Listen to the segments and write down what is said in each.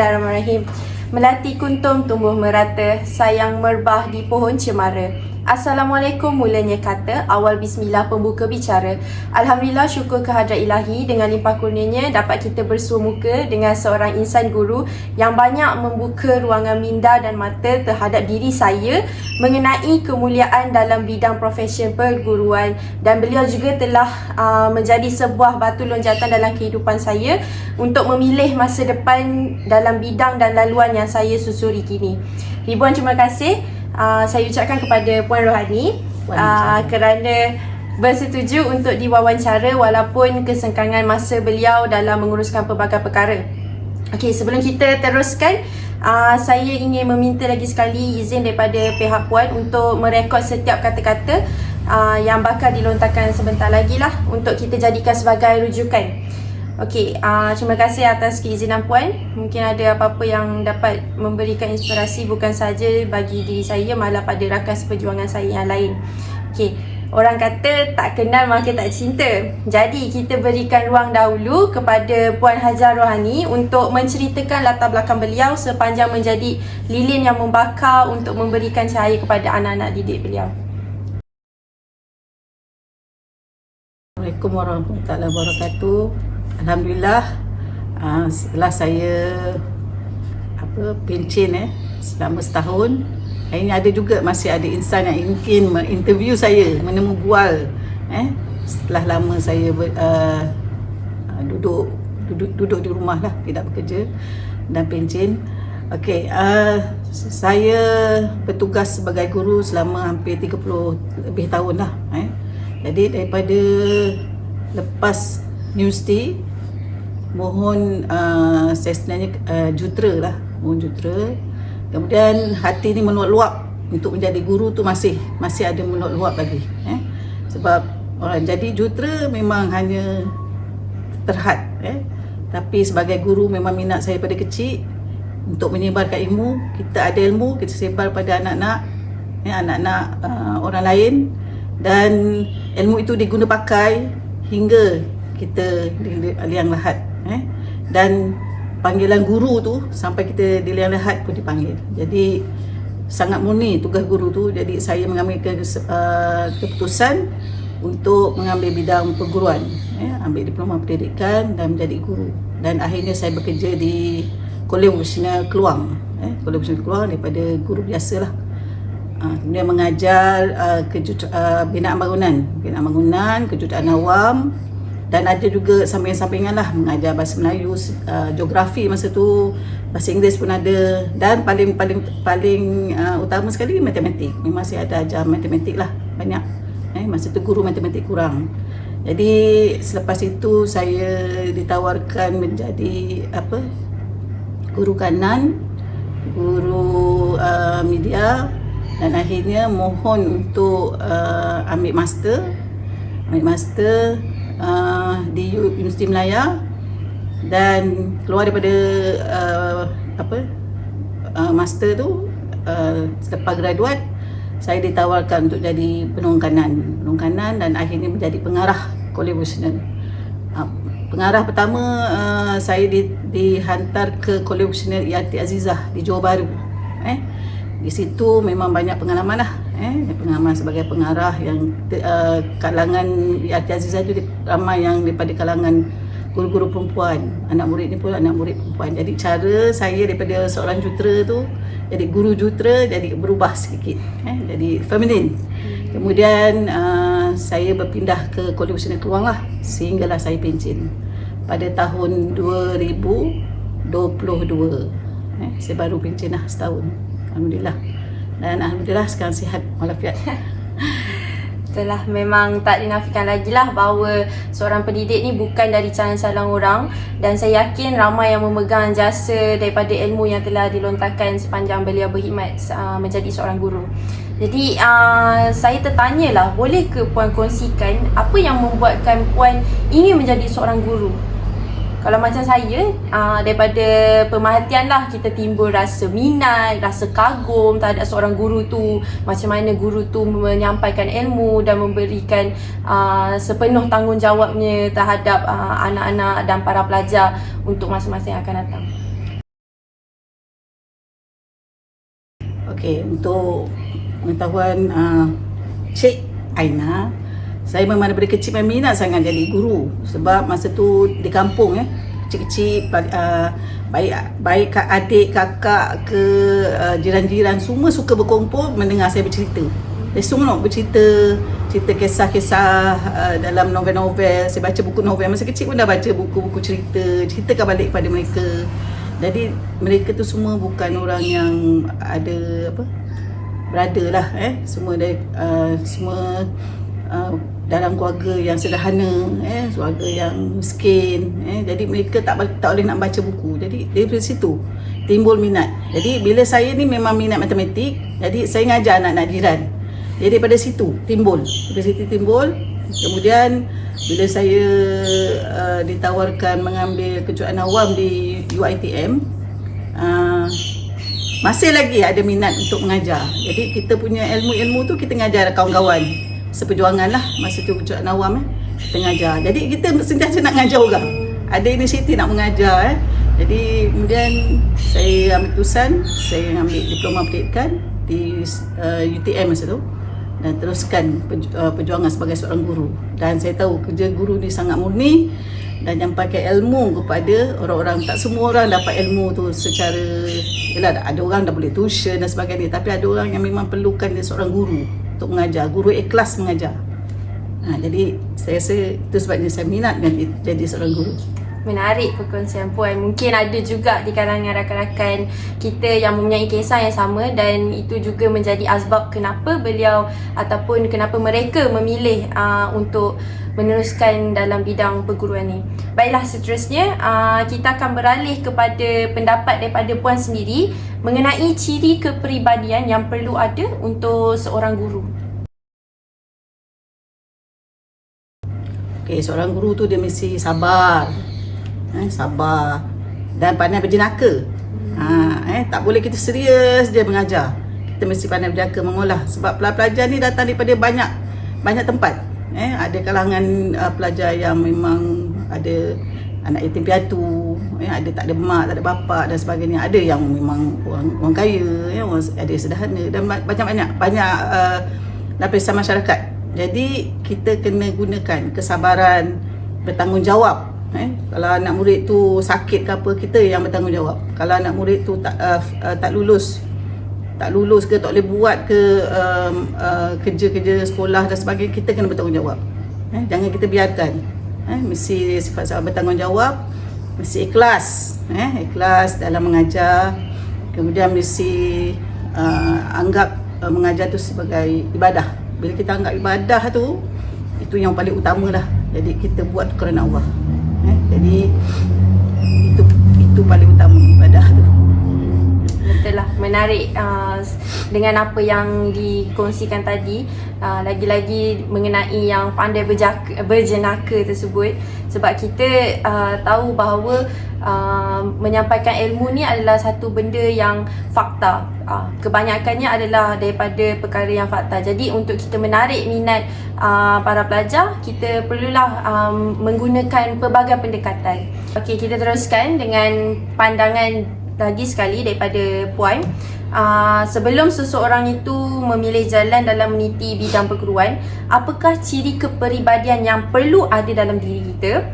Bismillahirrahmanirrahim. Melati kuntum tumbuh merata, sayang merbah di pohon cemara. Assalamualaikum mulanya kata, awal bismillah pembuka bicara. Alhamdulillah, syukur kehadrat ilahi, dengan limpah kurnianya dapat kita bersua muka dengan seorang insan guru yang banyak membuka ruangan minda dan mata terhadap diri saya mengenai kemuliaan dalam bidang profesi perguruan, dan beliau juga telah menjadi sebuah batu loncatan dalam kehidupan saya untuk memilih masa depan dalam bidang dan laluan yang saya susuri kini. Ribuan terima kasih saya ucapkan kepada Puan Rohani kerana bersetuju untuk diwawancara walaupun kesengkangan masa beliau dalam menguruskan pelbagai perkara. Okey, sebelum kita teruskan, saya ingin meminta lagi sekali izin daripada pihak Puan untuk merekod setiap kata-kata yang bakal dilontarkan sebentar lagi lah untuk kita jadikan sebagai rujukan. Okey, terima kasih atas keizinan Puan. Mungkin ada apa-apa yang dapat memberikan inspirasi bukan saja bagi diri saya, malah pada rakan seperjuangan saya yang lain. Okey, orang kata tak kenal maka tak cinta. Jadi kita berikan ruang dahulu kepada Puan Hajah Rohani untuk menceritakan latar belakang beliau sepanjang menjadi lilin yang membakar untuk memberikan cahaya kepada anak-anak didik beliau. Assalamualaikum warahmatullahi wabarakatuh. Alhamdulillah, setelah saya pencen selama setahun, akhirnya ada juga masih ada insan yang ingin menginterview saya, menemu bual setelah lama saya duduk di rumah lah, tidak bekerja dan pencen. Okey, saya bertugas sebagai guru selama hampir 30 lebih tahun lah. Jadi daripada lepas universiti, mohon saya sebenarnya jutera lah, mohon jutera. Kemudian hati ni meluap-luap untuk menjadi guru tu masih ada meluap-luap lagi. Sebab orang jadi jutera memang hanya terhad, tapi sebagai guru memang minat saya pada kecil untuk menyebarkan ilmu. Kita ada ilmu, kita sebar pada anak-anak orang lain, dan ilmu itu diguna pakai hingga kita di liang lahat. Dan panggilan guru tu sampai kita di liang lahat pun dipanggil. Jadi sangat murni tugas guru tu. Jadi saya mengambil keputusan untuk mengambil bidang perguruan, ambil diploma pendidikan dan menjadi guru. Dan akhirnya saya bekerja di Kolej Vokasional Keluang, Kolej Vokasional Keluang daripada guru biasalah. Kemudian mengajar binaan bangunan, kejuruteraan awam, dan ada juga sampingan-sampingan lah, mengajar bahasa Melayu, geografi masa tu, bahasa Inggeris pun ada, dan paling utama sekali matematik. Memang saya ada ajar matematik lah banyak. Masa tu guru matematik kurang. Jadi selepas itu saya ditawarkan menjadi guru kanan, guru media, dan akhirnya mohon untuk ambil master di Universiti Melaya, dan keluar daripada master tu, selepas graduat saya ditawarkan untuk jadi penolong kanan, dan akhirnya menjadi pengarah Kolej Vokasional. Pengarah pertama saya dihantar ke Kolej Vokasional IRT Azizah di Johor Bahru. Di situ memang banyak pengalaman lah, pengalaman sebagai pengarah yang kalangan IRT Azizah tu ramai yang daripada kalangan guru-guru perempuan, anak murid ni pun anak murid perempuan. Jadi cara saya daripada seorang jutera tu jadi guru jutera, jadi berubah sedikit, jadi feminin. Kemudian saya berpindah ke Kolej Vokasional Keluang lah, sehinggalah saya pencen pada tahun 2022. Saya baru pencen lah setahun. Alhamdulillah. Dan Alhamdulillah sekarang sihat walafiat. Itulah, memang tak dinafikan lagi lah bahawa seorang pendidik ni bukan dari calang-calang orang, dan saya yakin ramai yang memegang jasa daripada ilmu yang telah dilontarkan sepanjang beliau berkhidmat menjadi seorang guru. Jadi saya tertanyalah, boleh ke Puan kongsikan apa yang membuatkan Puan ingin menjadi seorang guru? Kalau macam saya, daripada pemerhatian lah kita timbul rasa minat, rasa kagum terhadap seorang guru tu, macam mana guru tu menyampaikan ilmu dan memberikan sepenuh tanggungjawabnya terhadap anak-anak dan para pelajar untuk masa-masa yang akan datang. Okey, untuk pengetahuan Cik Aina, saya memang daripada kecil memang minat sangat jadi guru. Sebab masa tu di kampung kecil-kecil, baik adik, kakak ke jiran-jiran semua suka berkumpul mendengar saya bercerita. Dia semua bercerita, cerita kisah-kisah dalam novel-novel. Saya baca buku novel masa kecil pun dah baca buku-buku ceritakan balik kepada mereka. Jadi mereka tu semua bukan orang yang ada berada lah, semua dalam keluarga yang sederhana, keluarga yang miskin, jadi mereka tak boleh nak baca buku. Jadi dari situ timbul minat. Jadi bila saya ni memang minat matematik, jadi saya ngajar anak-anak jiran. Jadi daripada situ timbul. Kemudian bila saya ditawarkan mengambil kejuruteraan awam di UiTM, masih lagi ada minat untuk mengajar. Jadi kita punya ilmu-ilmu tu kita ngajar kawan-kawan seperjuangan lah. Masa tu kejuruteraan awam kita ngajar. Jadi kita sentiasa nak mengajar orang. Ada inisiatif nak mengajar. Jadi kemudian saya ambil keputusan, saya ambil diploma pendidikan di UTM masa tu, dan teruskan perjuangan sebagai seorang guru. Dan saya tahu kerja guru ni sangat murni dan yang pakai ilmu kepada orang-orang. Tak semua orang dapat ilmu tu secara, yelah, ada orang dah boleh tuition dan sebagainya, tapi ada orang yang memang perlukan dia seorang guru untuk mengajar, guru ikhlas mengajar. Jadi saya rasa itu sebabnya saya minat jadi seorang guru. Menarik perkongsian Puan. Mungkin ada juga di kalangan rakan-rakan kita yang mempunyai kisah yang sama, dan itu juga menjadi asbab kenapa beliau ataupun kenapa mereka memilih untuk meneruskan dalam bidang perguruan ni. Baiklah, seterusnya kita akan beralih kepada pendapat daripada Puan sendiri mengenai ciri kepribadian yang perlu ada untuk seorang guru. Okey, seorang guru tu dia mesti sabar. Sabar dan pandai berjenaka. Tak boleh kita serius dia mengajar. Kita mesti pandai berjenaka mengolah, sebab pelajar ni datang daripada banyak tempat. Ada kalangan pelajar yang memang ada anak yatim piatu, ada tak ada mak, tak ada bapa dan sebagainya. Ada yang memang orang kaya, ada sederhana, dan banyak lapisan masyarakat. Jadi kita kena gunakan kesabaran, bertanggungjawab. Kalau anak murid tu sakit ke apa, kita yang bertanggungjawab. Kalau anak murid tu tak lulus ke, tak boleh buat ke kerja-kerja sekolah dan sebagainya, kita kena bertanggungjawab. Jangan kita biarkan. Mesti sifat bertanggungjawab, mesti ikhlas, ikhlas dalam mengajar. Kemudian mesti anggap mengajar tu sebagai ibadah. Bila kita anggap ibadah tu, itu yang paling utama lah. Jadi kita buat kerana Allah. Jadi itu paling utama, ibadah tu. Betul lah, menarik dengan apa yang dikongsikan tadi, lagi-lagi mengenai yang pandai berjenaka tersebut. Sebab kita tahu bahawa menyampaikan ilmu ni adalah satu benda yang fakta. Kebanyakannya adalah daripada perkara yang fakta. Jadi untuk kita menarik minat para pelajar, kita perlulah menggunakan pelbagai pendekatan. Okey, kita teruskan dengan pandangan lagi sekali daripada Puan. Sebelum seseorang itu memilih jalan dalam meniti bidang perguruan, apakah ciri kepribadian yang perlu ada dalam diri kita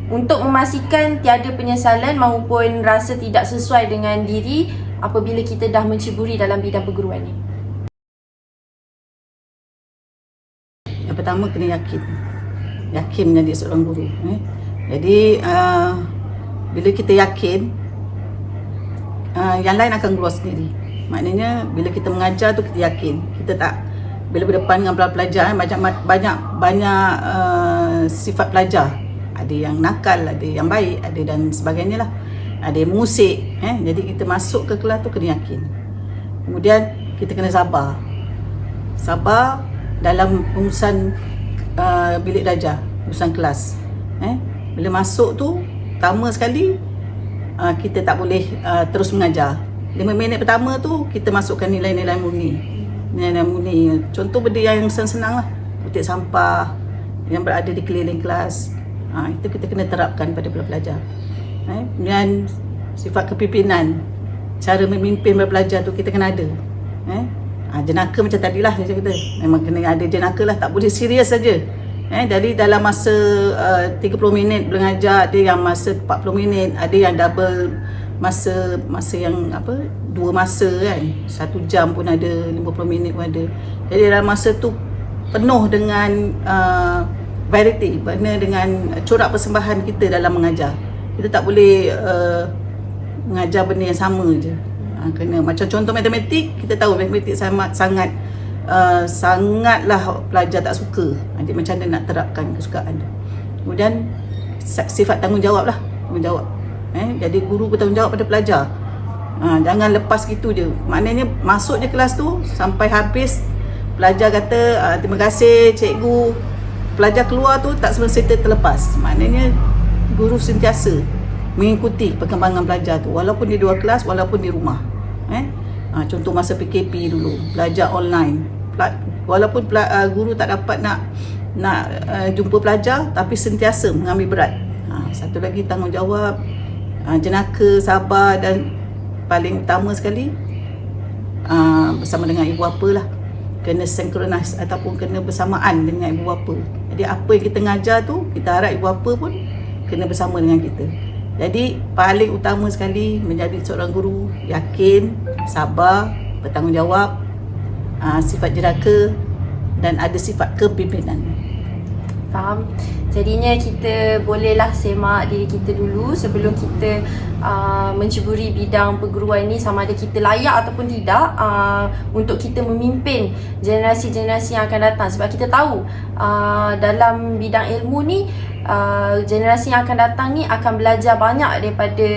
untuk memastikan tiada penyesalan maupun rasa tidak sesuai dengan diri apabila kita dah menceburi dalam bidang perguruan ni? Yang pertama, kena yakin menjadi seorang guru. Jadi bila kita yakin, yang lain akan keluar sendiri. Maknanya bila kita mengajar tu kita yakin. Kita tak, bila berdepan dengan pelajar, banyak sifat pelajar. Ada yang nakal, ada yang baik, ada dan sebagainya lah. Ada yang mengusik. Jadi kita masuk ke kelas tu kena yakin. Kemudian kita kena sabar. Sabar dalam urusan bilik belajar, urusan kelas. Bila masuk tu, pertama sekali kita tak boleh terus mengajar. 5 minit pertama tu kita masukkan nilai-nilai murni. Nilai murni. Contoh benda yang senang-senang lah. Kutip sampah yang berada di keliling kelas. Itu kita kena terapkan pada pelajar. Kemudian sifat kepimpinan, cara memimpin pelajar tu kita kena ada. Jenaka macam tadilah saya kata. Memang kena ada jenaka lah, tak boleh serius saja. Jadi dalam masa 30 minit belajar, ada yang masa 40 minit, ada yang double masa yang dua masa kan. 1 jam pun ada, 50 minit pun ada. Jadi dalam masa tu penuh dengan variety, penuh dengan corak persembahan kita dalam mengajar. Kita tak boleh mengajar benda yang sama je. Kena macam contoh matematik, kita tahu matematik sangatlah pelajar tak suka. Jadi macam mana nak terapkan kesukaan tu. Kemudian sifat tanggungjawab lah, tanggungjawab. Jadi guru bertanggungjawab pada pelajar. Jangan lepas gitu je. Maknanya masuk je kelas tu sampai habis, pelajar kata terima kasih cikgu. Pelajar keluar tu tak semestinya terlepas. Maknanya guru sentiasa mengikuti perkembangan pelajar tu, walaupun di luar kelas, walaupun di rumah. Contoh masa PKP dulu, belajar online, walaupun guru tak dapat nak jumpa pelajar, tapi sentiasa mengambil berat. Satu lagi tanggungjawab, jenaka, sabar, dan paling utama sekali bersama dengan ibu bapa lah. Kena synchronize ataupun kena bersamaan dengan ibu bapa. Jadi apa yang kita ngajar tu, kita harap ibu bapa pun kena bersama dengan kita. Jadi paling utama sekali menjadi seorang guru yakin, sabar, bertanggungjawab, sifat jenaka, dan ada sifat kepimpinan. Faham? Jadinya kita bolehlah semak diri kita dulu sebelum kita menceburi bidang perguruan ni, sama ada kita layak ataupun tidak untuk kita memimpin generasi-generasi yang akan datang. Sebab kita tahu dalam bidang ilmu ni, generasi yang akan datang ni akan belajar banyak daripada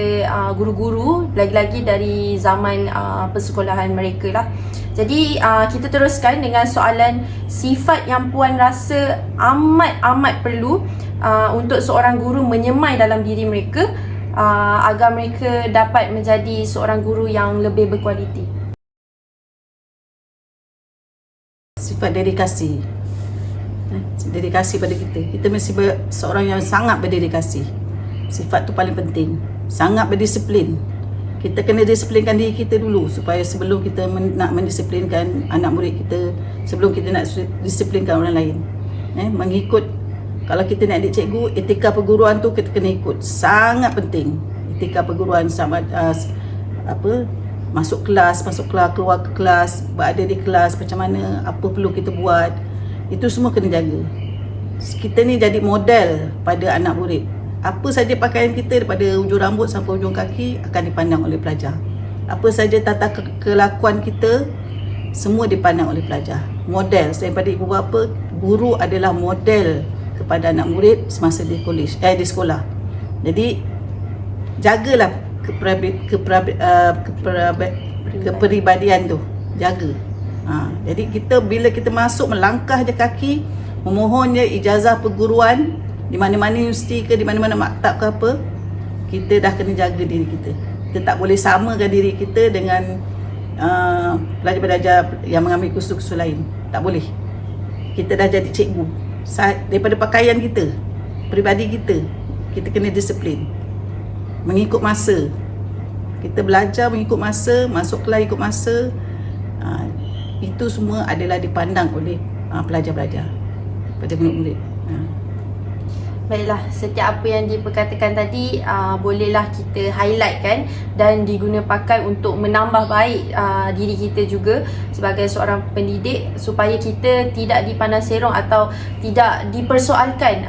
guru-guru, lagi-lagi dari zaman persekolahan mereka lah. Jadi kita teruskan dengan soalan sifat yang puan rasa amat perlu untuk seorang guru menyemai dalam diri mereka agar mereka dapat menjadi seorang guru yang lebih berkualiti. Sifat dedikasi. Dedikasi pada kita. Kita mesti seorang yang sangat berdedikasi. Sifat tu paling penting. Sangat berdisiplin. Kita kena disiplinkan diri kita dulu supaya sebelum kita nak mendisiplinkan anak murid kita, sebelum kita nak disiplinkan orang lain. Mengikut, kalau kita nak adik cikgu, etika perguruan tu kita kena ikut. Sangat penting. Etika perguruan sama masuk kelas, keluar ke kelas, berada di kelas, macam mana, apa perlu kita buat. Itu semua kena jaga. Kita ni jadi model pada anak murid. Apa saja pakaian kita daripada ujung rambut sampai ujung kaki akan dipandang oleh pelajar. Apa saja tata kelakuan kita, semua dipandang oleh pelajar. Model, daripada ibu bapa, guru adalah model kepada anak murid semasa di sekolah. Jadi jagalah kepribadian tu, jaga. Jadi kita bila kita masuk, melangkah je kaki, memohon je ijazah perguruan di mana-mana universiti ke, di mana-mana maktab ke apa, kita dah kena jaga diri kita. Kita tak boleh samakan diri kita dengan pelajar-pelajar yang mengambil kursus-kursus lain. Tak boleh. Kita dah jadi cikgu. Daripada pakaian kita, peribadi kita, kita kena disiplin. Mengikut masa. Kita belajar mengikut masa, masuk kelas ikut masa. Itu semua adalah dipandang oleh pelajar-pelajar, pada murid-murid. Baiklah, setiap apa yang diperkatakan tadi bolehlah kita highlightkan dan diguna pakai untuk menambah baik diri kita juga sebagai seorang pendidik, supaya kita tidak dipandang serong atau tidak dipersoalkan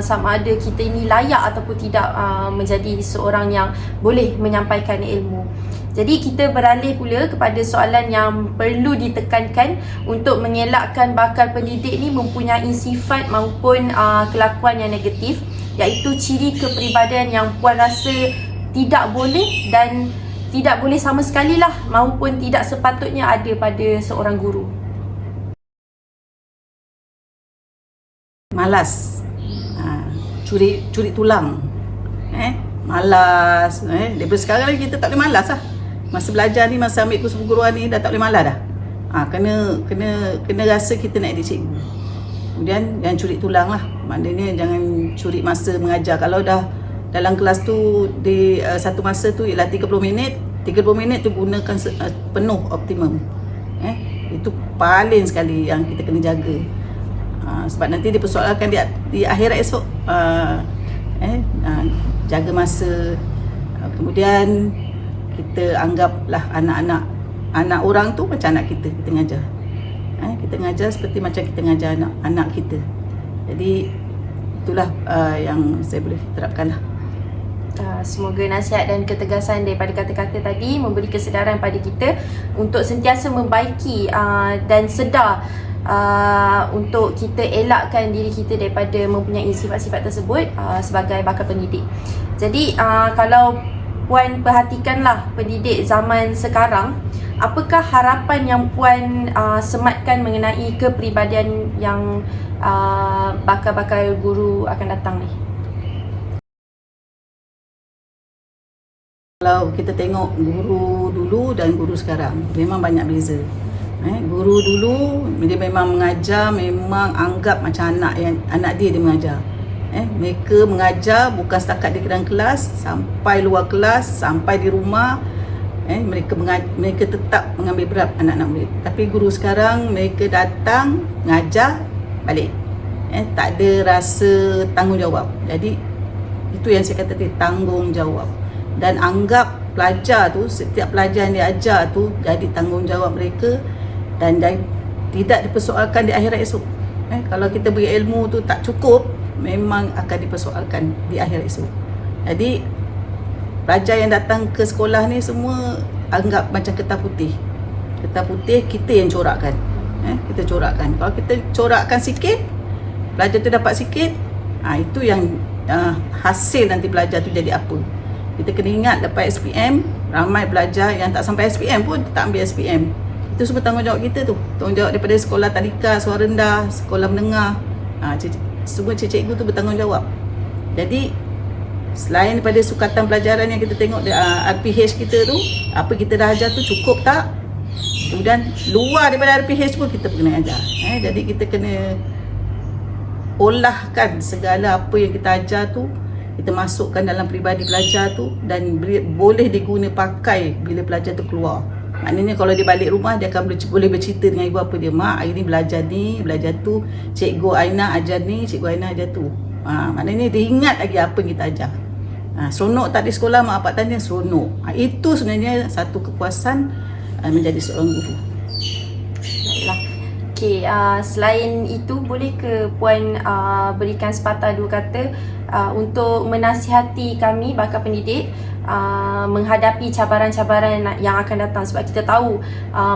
sama ada kita ini layak ataupun tidak menjadi seorang yang boleh menyampaikan ilmu. Jadi kita beralih pula kepada soalan yang perlu ditekankan untuk mengelakkan bakal pendidik ni mempunyai sifat maupun kelakuan yang negatif, iaitu ciri kepribadian yang puan rasa tidak boleh dan tidak boleh sama sekali lah, maupun tidak sepatutnya ada pada seorang guru. Malas, curi tulang, malas. Daripada sekarang lagi kita tak boleh malas lah. Masa belajar ni, masa ambil kursus perguruan ni, dah tak boleh malas dah. Kena rasa kita nak jadi cikgu. Kemudian jangan curi tulang lah. Maknanya jangan curi masa mengajar. Kalau dah dalam kelas tu di satu masa tu ialah 30 minit, 30 minit tu gunakan penuh optimum. Itu paling sekali yang kita kena jaga. Sebab nanti dipersoalkan di akhirat esok. Jaga masa. Kemudian kita anggaplah anak orang tu macam anak kita ngajar. Kita ngajar seperti macam kita ngajar anak kita. Jadi itulah yang saya boleh terapkan lah. Semoga nasihat dan ketegasan daripada kata-kata tadi memberi kesedaran pada kita untuk sentiasa membaiki dan sedar untuk kita elakkan diri kita daripada mempunyai sifat-sifat tersebut sebagai bakal pendidik. Jadi kalau Puan perhatikanlah pendidik zaman sekarang, apakah harapan yang Puan sematkan mengenai kepribadian yang bakal-bakal guru akan datang ni? Kalau kita tengok guru dulu dan guru sekarang, memang banyak beza. Guru dulu dia memang mengajar, memang anggap macam anak dia mengajar. Mereka mengajar bukan setakat di dalam kelas, sampai luar kelas, sampai di rumah. Mereka tetap mengambil berat anak-anak murid. Tapi guru sekarang mereka datang mengajar balik. Tak ada rasa tanggungjawab. Jadi itu yang saya kata tadi, tanggungjawab. Dan anggap pelajar tu, setiap pelajar yang dia ajar tu jadi tanggungjawab mereka dan tidak dipersoalkan di akhirat esok. Kalau kita beri ilmu tu tak cukup, memang akan dipersoalkan di akhirat esok. Jadi pelajar yang datang ke sekolah ni semua anggap macam kertas putih. Kertas putih kita yang corakkan. Kita corakkan. Kalau kita corakkan sikit, pelajar tu dapat sikit, itu yang hasil nanti pelajar tu jadi apa. Kita kena ingat lepas SPM, ramai pelajar yang tak sampai SPM pun tak ambil SPM. Itu semua tanggungjawab kita tu. Tanggungjawab daripada sekolah tadika, sekolah rendah, sekolah menengah. Semua cikgu tu bertanggungjawab. Jadi selain daripada sukatan pelajaran yang kita tengok RPH kita tu, apa kita dah ajar tu cukup tak? Kemudian luar daripada RPH pun kita kena ajar. Jadi kita kena olahkan segala apa yang kita ajar tu, kita masukkan dalam peribadi pelajar tu dan boleh diguna pakai bila pelajar tu keluar. Maknanya kalau dia balik rumah, dia akan boleh bercerita dengan ibu bapa dia. Mak, hari ni, belajar tu, cikgu Aina ajar ni, cikgu Aina ajar tu. Maknanya dia ingat lagi apa yang kita ajar. Seronok tak di sekolah, mak bapak tanya, seronok. Itu sebenarnya satu kepuasan menjadi seorang guru. Baiklah. Okey, selain itu, boleh ke Puan berikan sepatah dua kata untuk menasihati kami bakal pendidik menghadapi cabaran-cabaran yang akan datang, sebab kita tahu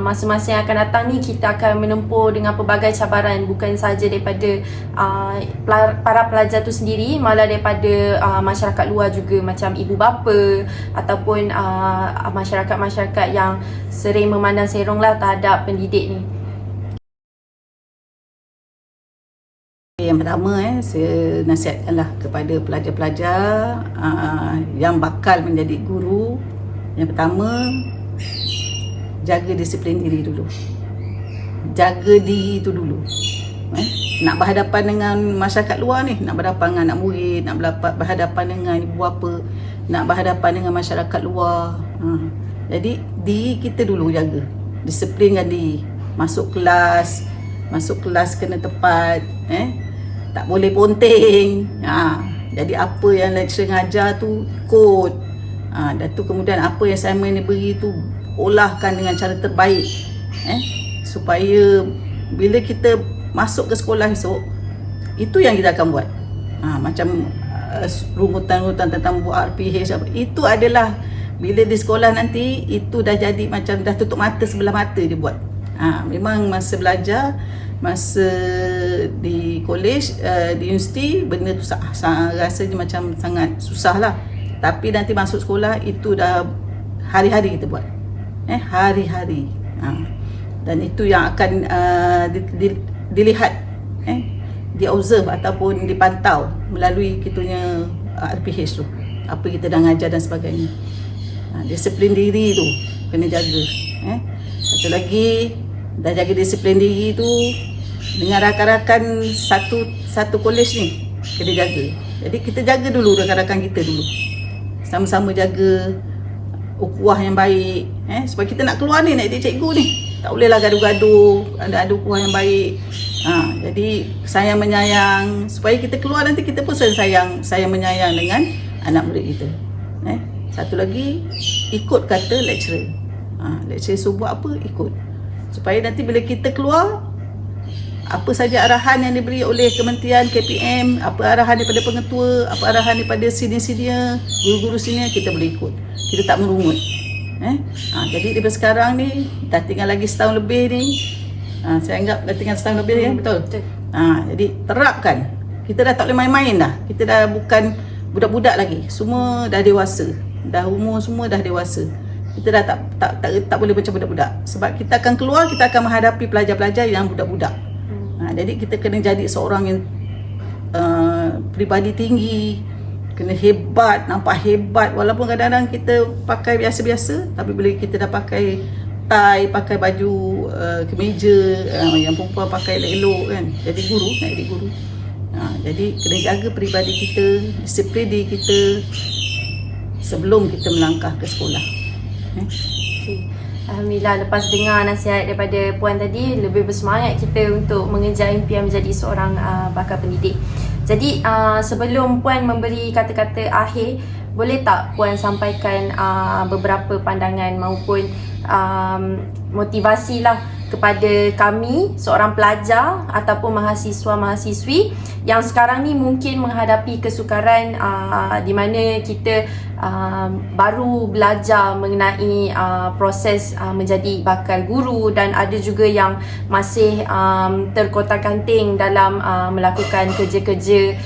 masa-masa yang akan datang ni kita akan menempuh dengan pelbagai cabaran, bukan sahaja daripada para pelajar tu sendiri, malah daripada masyarakat luar juga, macam ibu bapa ataupun masyarakat-masyarakat yang sering memandang seronglah terhadap pendidik ni. Yang pertama, saya nasihatkanlah kepada pelajar-pelajar yang bakal menjadi guru. Yang pertama, jaga disiplin diri dulu. Jaga diri itu dulu. Nak berhadapan dengan masyarakat luar ni, nak berhadapan dengan anak murid, nak berhadapan dengan ibu bapa, nak berhadapan dengan masyarakat luar. Jadi diri kita dulu jaga. Disiplinkan diri. Masuk kelas kena tepat, tak boleh ponteng. Jadi apa yang lecturer ngajar tu ikut. Dan tu kemudian apa yang assignment ni beri tu olahkan dengan cara terbaik, supaya bila kita masuk ke sekolah esok, itu yang kita akan buat. Macam rungutan-rungutan tentang buat RPH apa, itu adalah bila di sekolah nanti itu dah jadi macam dah tutup mata, sebelah mata dia buat. Memang masa belajar, masa di college, di universiti, benda tu rasanya macam sangat susah lah. Tapi nanti masuk sekolah, itu dah hari-hari kita buat. Hari-hari. Dan itu yang akan dilihat, di-observe ataupun dipantau melalui kitanya RPH tu. Apa kita dah ngajar dan sebagainya. Disiplin diri tu kena jaga. Satu lagi, dah jaga disiplin diri tu dengan rakan-rakan satu college ni kena jaga. Jadi kita jaga dulu rakan-rakan kita dulu. Sama-sama jaga ukhuwah yang baik, sebab kita nak keluar ni, nak jadi cikgu ni. Tak bolehlah gaduh-gaduh, ada hubungan yang baik. Jadi sayang menyayang, supaya kita keluar nanti kita pun sayang menyayang dengan anak murid kita. Satu lagi, ikut kata lecturer. Lecturer suruh buat apa, ikut. Supaya nanti bila kita keluar, apa saja arahan yang diberi oleh Kementerian KPM, apa arahan daripada pengetua, apa arahan daripada senior-senior, guru-guru senior, kita boleh ikut. Kita tak merungut. Jadi daripada sekarang ni, dah tinggal lagi setahun lebih ni. Saya anggap dah tinggal setahun lebih ya, betul? Jadi terapkan. Kita dah tak boleh main-main dah. Kita dah bukan budak-budak lagi. Semua dah dewasa. Dah umur semua dah dewasa. Kita dah tak boleh macam budak-budak. Sebab kita akan keluar, kita akan menghadapi pelajar-pelajar yang budak-budak. Jadi kita kena jadi seorang yang peribadi tinggi, kena hebat, nampak hebat. Walaupun kadang-kadang kita pakai biasa-biasa, tapi bila kita dah pakai tie, pakai baju kemeja, yang perempuan pakai elok-elok kan, jadi guru, nak jadi guru. Jadi kena jaga peribadi kita, disiplin diri kita sebelum kita melangkah ke sekolah. Alhamdulillah, lepas dengar nasihat daripada Puan tadi, lebih bersemangat kita untuk mengejar impian menjadi seorang bakal pendidik. Jadi sebelum Puan memberi kata-kata akhir, boleh tak Puan sampaikan beberapa pandangan maupun motivasi lah kepada kami, seorang pelajar ataupun mahasiswa-mahasiswi yang sekarang ni mungkin menghadapi kesukaran di mana kita baru belajar mengenai proses menjadi bakal guru, dan ada juga yang masih terkotak-kanting dalam melakukan kerja-kerja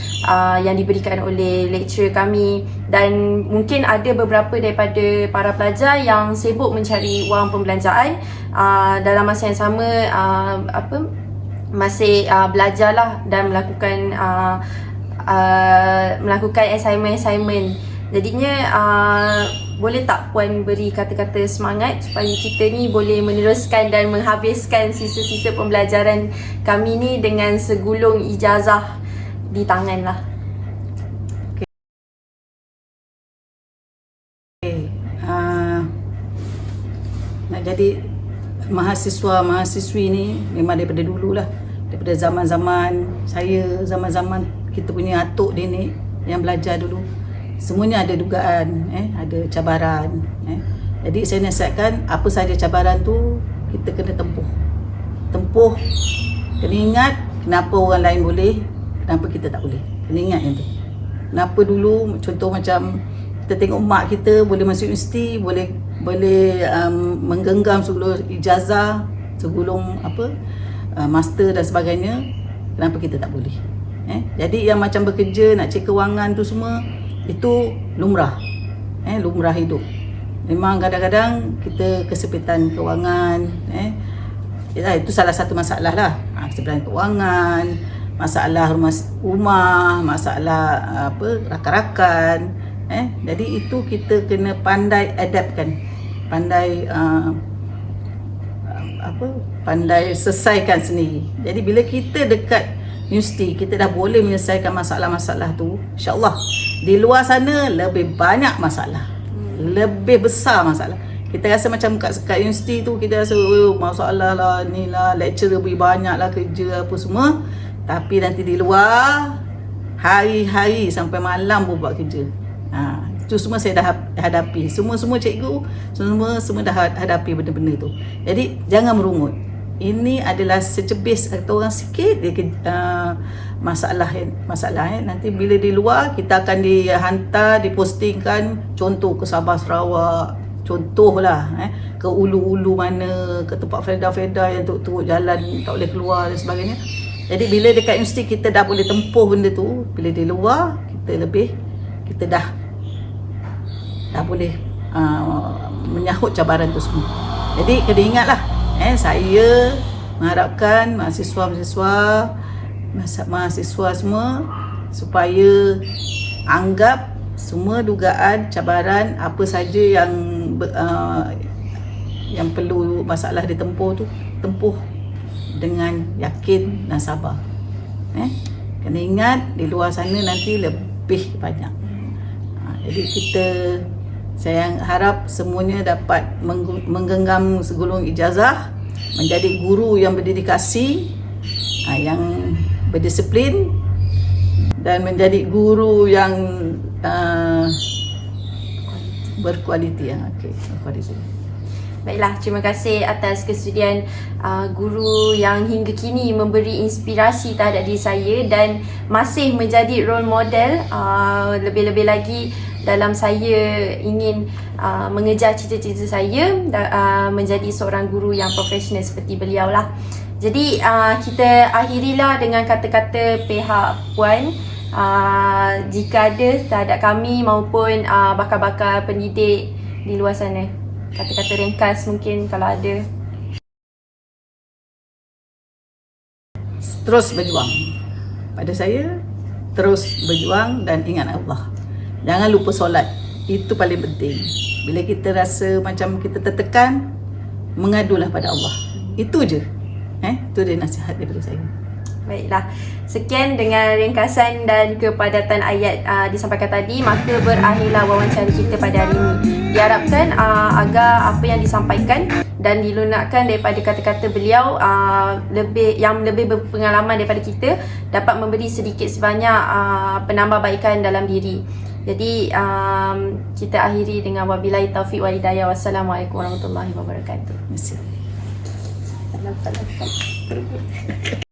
yang diberikan oleh lecturer kami, dan mungkin ada beberapa daripada para pelajar yang sibuk mencari wang pembelanjaan dalam masa yang sama masih belajarlah dan melakukan assignment. Jadinya boleh tak Puan beri kata-kata semangat supaya kita ni boleh meneruskan dan menghabiskan sisa-sisa pembelajaran kami ni dengan segulung ijazah di tangan lah. Nak jadi mahasiswa-mahasiswi ni memang daripada dululah, daripada zaman-zaman saya, zaman-zaman kita punya atuk nenek yang belajar dulu, semuanya ada dugaan, ada cabaran. Jadi saya nasihatkan, apa saja cabaran tu kita kena tempuh. Kena ingat kenapa orang lain boleh, kenapa kita tak boleh. Kena ingat yang tu. Kenapa dulu, contoh macam kita tengok mak kita boleh masuk universiti, boleh menggenggam segulung ijazah, segulung master dan sebagainya, kenapa kita tak boleh. Jadi yang macam bekerja, nak cek kewangan tu semua, itu lumrah, lumrah hidup. Memang kadang-kadang kita kesempitan kewangan, itu salah satu masalah lah. Kesempitan kewangan, masalah rumah, masalah rakan-rakan. Jadi itu kita kena pandai adaptkan, pandai pandai selesaikan sendiri. Jadi bila kita dekat universiti, kita dah boleh menyelesaikan masalah-masalah tu, insya-Allah di luar sana lebih banyak masalah, lebih besar masalah. Kita rasa macam kat universiti tu kita rasa masalah lah, ni lah, lecturer lebih banyak lah, kerja apa semua. Tapi nanti di luar, hari-hari sampai malam pun buat kerja. Itu semua saya dah hadapi. Semua cikgu, semua dah hadapi benda-benda tu. Jadi jangan merungut. Ini adalah secebis atau orang sikit masalah. Nanti bila di luar, kita akan dihantar, dipostingkan, contoh ke Sabah Sarawak, contohlah ke ulu-ulu mana, ke tempat Freda yang turut jalan tak boleh keluar dan sebagainya. Jadi bila dekat universiti kita dah boleh tempuh benda tu, bila di luar kita dah boleh menyahut cabaran tu semua. Jadi kena ingatlah, saya mengharapkan mahasiswa semua supaya anggap semua dugaan, cabaran apa saja yang perlu masalah ditempuh tu, tempuh dengan yakin dan sabar. Kena ingat di luar sana nanti lebih banyak. Jadi saya harap semuanya dapat menggenggam segulung ijazah menjadi guru yang berdedikasi, yang berdisiplin, dan menjadi guru yang berkualiti. Berkualiti. Baiklah, terima kasih atas kesudian guru yang hingga kini memberi inspirasi terhadap diri saya dan masih menjadi role model. Lebih-lebih lagi dalam saya ingin mengejar cita-cita saya menjadi seorang guru yang profesional seperti beliau lah. Jadi kita akhirilah dengan kata-kata pihak Puan. Jika ada terhadap kami maupun bakal-bakal pendidik di luar sana, kata-kata ringkas mungkin kalau ada. Terus berjuang. Pada saya, terus berjuang dan ingat Allah. Jangan lupa solat. Itu paling penting. Bila kita rasa macam kita tertekan, mengadulah pada Allah. Itu je. Itu dia nasihat daripada saya. Baiklah, sekian dengan ringkasan dan kepadatan ayat disampaikan tadi, maka berakhirlah wawancara kita pada hari ini. Diharapkan agar apa yang disampaikan dan dilunakkan daripada kata-kata beliau yang lebih berpengalaman daripada kita dapat memberi sedikit sebanyak penambahbaikan dalam diri. Jadi kita akhiri dengan wabillahi taufiq wal hidayah. Wassalamualaikum warahmatullahi wabarakatuh. Terima kasih.